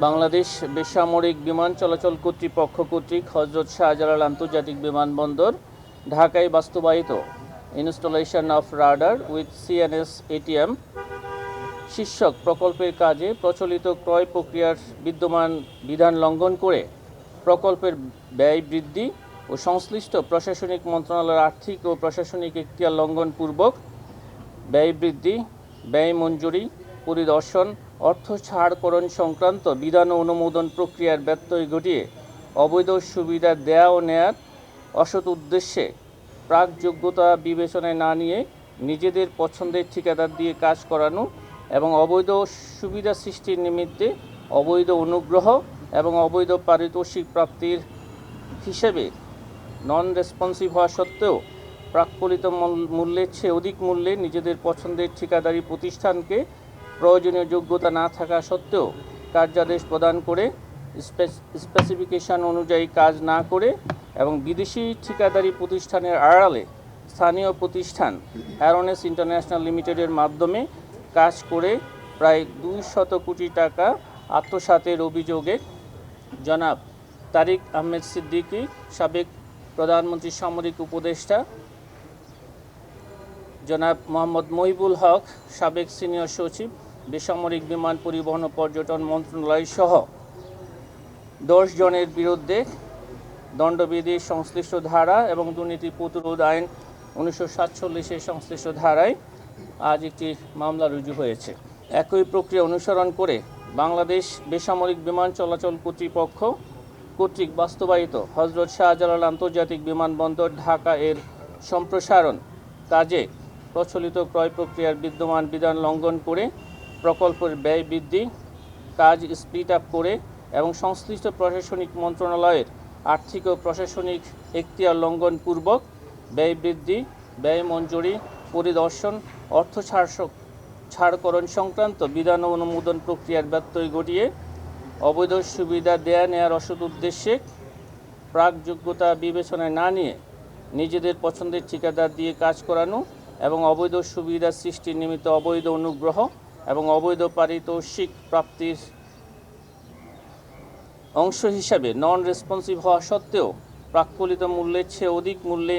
বাংলাদেশ বেসামরিক বিমান চলাচল কর্তৃপক্ষ কর্তৃক হজরত শাহজালাল আন্তর্জাতিক বিমানবন্দর ঢাকায় বাস্তবায়িত installation of radar with CNS ATM শীর্ষক প্রকল্পের কাজে প্রচলিত ক্রয় প্রক্রিয়ার বিদ্যমান বিধান লঙ্ঘন করে প্রকল্পের ব্যয় বৃদ্ধি ও সংশ্লিষ্ট প্রশাসনিক মন্ত্রণালয়ের আর্থিক ও প্রশাসনিক এখতিয়ার লঙ্ঘনপূর্বক ব্যয় বৃদ্ধি, ব্যয় মঞ্জুরি, পরিদর্শন, অর্থ ছাড়করণ সংক্রান্ত বিধান ও অনুমোদন প্রক্রিয়ার ব্যত্যয় ঘটিয়ে অবৈধ সুবিধা দেয়া ও নেয়ার অসৎ উদ্দেশ্যে প্রাক যোগ্যতা বিবেচনায় না নিয়ে নিজেদের পছন্দের ঠিকাদার দিয়ে কাজ করানো এবং অবৈধ সুবিধা সৃষ্টির নিমিত্তে অবৈধ অনুগ্রহ এবং অবৈধ পারিতোষিক প্রাপ্তির হিসেবে নন রেসপন্সিভ হওয়া সত্ত্বেও প্রাক্কলিত মূল্যের চেয়ে অধিক মূল্যে নিজেদের পছন্দের ঠিকাদারি প্রতিষ্ঠানকে প্রয়োজনীয় যোগ্যতা না থাকা সত্ত্বেও কার্যাদেশ প্রদান করে স্পেসিফিকেশন অনুযায়ী কাজ না করে এবং বিদেশি ঠিকাদারি প্রতিষ্ঠানের আড়ালে স্থানীয় প্রতিষ্ঠান অ্যারোনেস ইন্টারন্যাশনাল লিমিটেডের মাধ্যমে কাজ করে প্রায় 200 কোটি টাকা আত্মসাতের অভিযোগে জনাব তারিক আহমেদ সিদ্দিকী, সাবেক প্রধানমন্ত্রী সামরিক উপদেষ্টা, জনাব মোহাম্মদ মহিবুল হক, সাবেক সিনিয়র সচিব, বেসামরিক বিমান পরিবহন ও পর্যটন মন্ত্রণালয় সহ 10 জনের বিরুদ্ধে দণ্ডবিধির সংশ্লিষ্ট ধারা এবং দুর্নীতি প্রতিরোধ আইন 1947-এর সংশ্লিষ্ট ধারায় আজ একটি মামলা রুজু হয়েছে। একই প্রক্রিয়া অনুসরণ করে বাংলাদেশ বেসামরিক বিমান চলাচল কর্তৃপক্ষ কর্তৃক বাস্তবায়িত হজরত শাহজালাল আন্তর্জাতিক বিমানবন্দর ঢাকা এর সম্প্রসারণ কাজে প্রচলিত ক্রয় প্রক্রিয়ার বিদ্যমান বিধান লঙ্ঘন করে প্রকল্পের ব্যয় বৃদ্ধি, কাজ স্পিড আপ করে এবং সংশ্লিষ্ট প্রশাসনিক মন্ত্রণালয়ের আর্থিক ও প্রশাসনিক এখতিয়ার লঙ্ঘনপূর্বক ব্যয় বৃদ্ধি, ব্যয় মঞ্জুরি, পরিদর্শন, অর্থ ছাড়করণ সংক্রান্ত বিধান ও অনুমোদন প্রক্রিয়ার ব্যত্যয় ঘটিয়ে অবৈধ সুবিধা দেয়া নেয়ার অসৎ উদ্দেশ্যে প্রাক যোগ্যতা বিবেচনায় না নিয়ে নিজেদের পছন্দের ঠিকাদার দিয়ে কাজ করানো এবং অবৈধ সুবিধা সৃষ্টির নিমিত্ত অবৈধ অনুগ্রহ এবং অবৈধ পারিতোষিক প্রাপ্তির অংশ হিসাবে নন রেসপন্সিভ হওয়া সত্ত্বেও প্রাক্কলিত মূল্যের চেয়ে অধিক মূল্যে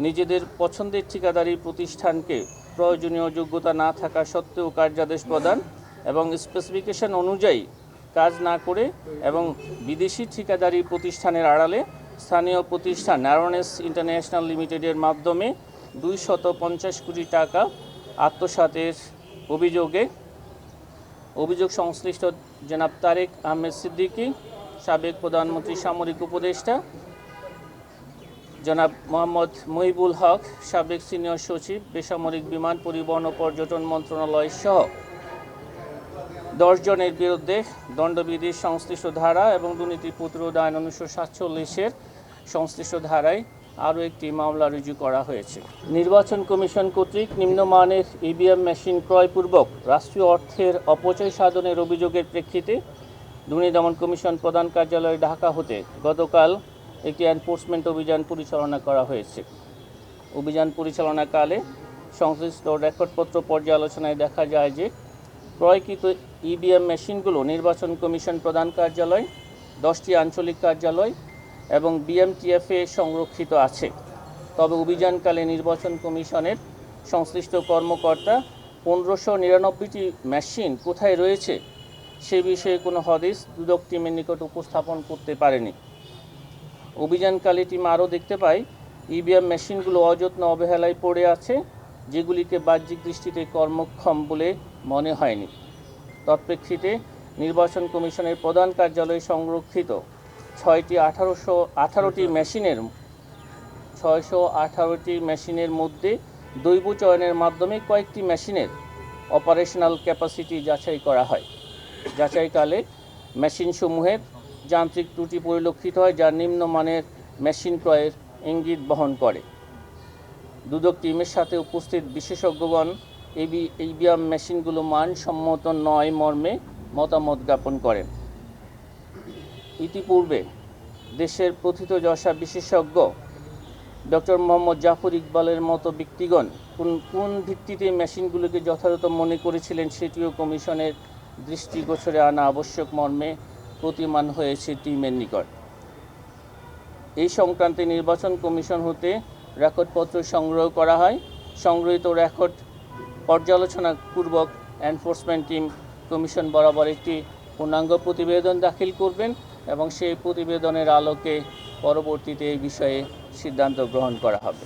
নিজেদের পছন্দের ঠিকাদারি প্রতিষ্ঠানকে প্রয়োজনীয় যোগ্যতা না থাকা সত্ত্বেও কার্যাদেশ প্রদান এবং স্পেসিফিকেশন অনুযায়ী কাজ না করে এবং বিদেশি ঠিকাদারি প্রতিষ্ঠানের আড়ালে স্থানীয় প্রতিষ্ঠান অ্যারোনেস ইন্টারন্যাশনাল লিমিটেডের মাধ্যমে 250 কোটি টাকা আত্মসাতের অভিযোগ সংশ্লিষ্ট জনাব তারিক আহমেদ সিদ্দিকী, সাবেক প্রধানমন্ত্রী সামরিক উপদেষ্টা, জনাব মোহাম্মদ মহিবুল হক, সাবেক সিনিয়র সচিব, বেসামরিক বিমান পরিবহন ও পর্যটন মন্ত্রণালয় সহ 10 জনের বিরুদ্ধে দণ্ডবিধির সংশ্লিষ্ট ধারা এবং দুর্নীতি প্রতিরোধ আইন 1947-এর সংশ্লিষ্ট ধারায় আরও একটি মামলা রুজু করা হয়েছে। নির্বাচন কমিশন কর্তৃক নিম্নমানের ইভিএম মেশিন ক্রয়পূর্বক রাষ্ট্রীয় অর্থের অপচয় সাধনের অভিযোগের প্রেক্ষিতে দুর্নীতি দমন কমিশন প্রধান কার্যালয় ঢাকা হতে গতকাল একটি এনফোর্সমেন্ট অভিযান পরিচালনা করা হয়েছে। অভিযান পরিচালনাকালে সংশ্লিষ্ট রেকর্ডপত্র পর্যালোচনায় দেখা যায় যে ক্রয়কৃত ইভিএম মেশিনগুলো নির্বাচন কমিশন প্রধান কার্যালয়, 10টি আঞ্চলিক কার্যালয় এবং বিএমটিএফে সংরক্ষিত আছে। তবে অভিযানকালে নির্বাচন কমিশনের সংশ্লিষ্ট কর্মকর্তা 1599টি মেশিন কোথায় রয়েছে সে বিষয়ে কোনো হদিস দুদক টিমের নিকট উপস্থাপন করতে পারেনি। অভিযানকালে টিম আরও দেখতে পায় ইভিএম মেশিনগুলো অযত্ন অবহেলায় পড়ে আছে, যেগুলিকে বাহ্যিক দৃষ্টিতে কর্মক্ষম বলে মনে হয়নি। তৎপ্রেক্ষিতে নির্বাচন কমিশনের প্রধান কার্যালয়ে সংরক্ষিত 618টি মেশিনের মধ্যে দৈব চয়নের মাধ্যমে কয়েকটি মেশিনের অপারেশনাল ক্যাপাসিটি যাচাই করা হয়। যাচাইকালে মেশিনসমূহের যান্ত্রিক ত্রুটি পরিলক্ষিত হয়, যা নিম্নমানের মেশিন ক্রয়ের ইঙ্গিত বহন করে। দুদক টিমের সাথে উপস্থিত বিশেষজ্ঞগণ ইভিএম মেশিনগুলো মানসম্মত নয় মর্মে মতামত জ্ঞাপন করেন। ইতিপূর্বে দেশের প্রথিতযশা বিশেষজ্ঞ ডক্টর মোহাম্মদ জাফর ইকবালের মতো ব্যক্তিগণ কোন ভিত্তিতে মেশিনগুলোকে যথাযথ মনে করেছিলেন সেটিও কমিশনের দৃষ্টিগোচরে আনা আবশ্যক মর্মে প্রতিমান হয়েছে টিমের নিকট। এই সংক্রান্তে নির্বাচন কমিশন হতে রেকর্ডপত্র সংগ্রহ করা হয়। সংগৃহীত রেকর্ড পর্যালোচনাপূর্বক এনফোর্সমেন্ট টিম কমিশন বরাবর একটি পূর্ণাঙ্গ প্রতিবেদন দাখিল করবেন এবং সেই প্রতিবেদনের আলোকে পরবর্তীতে এই বিষয়ে সিদ্ধান্ত গ্রহণ করা হবে।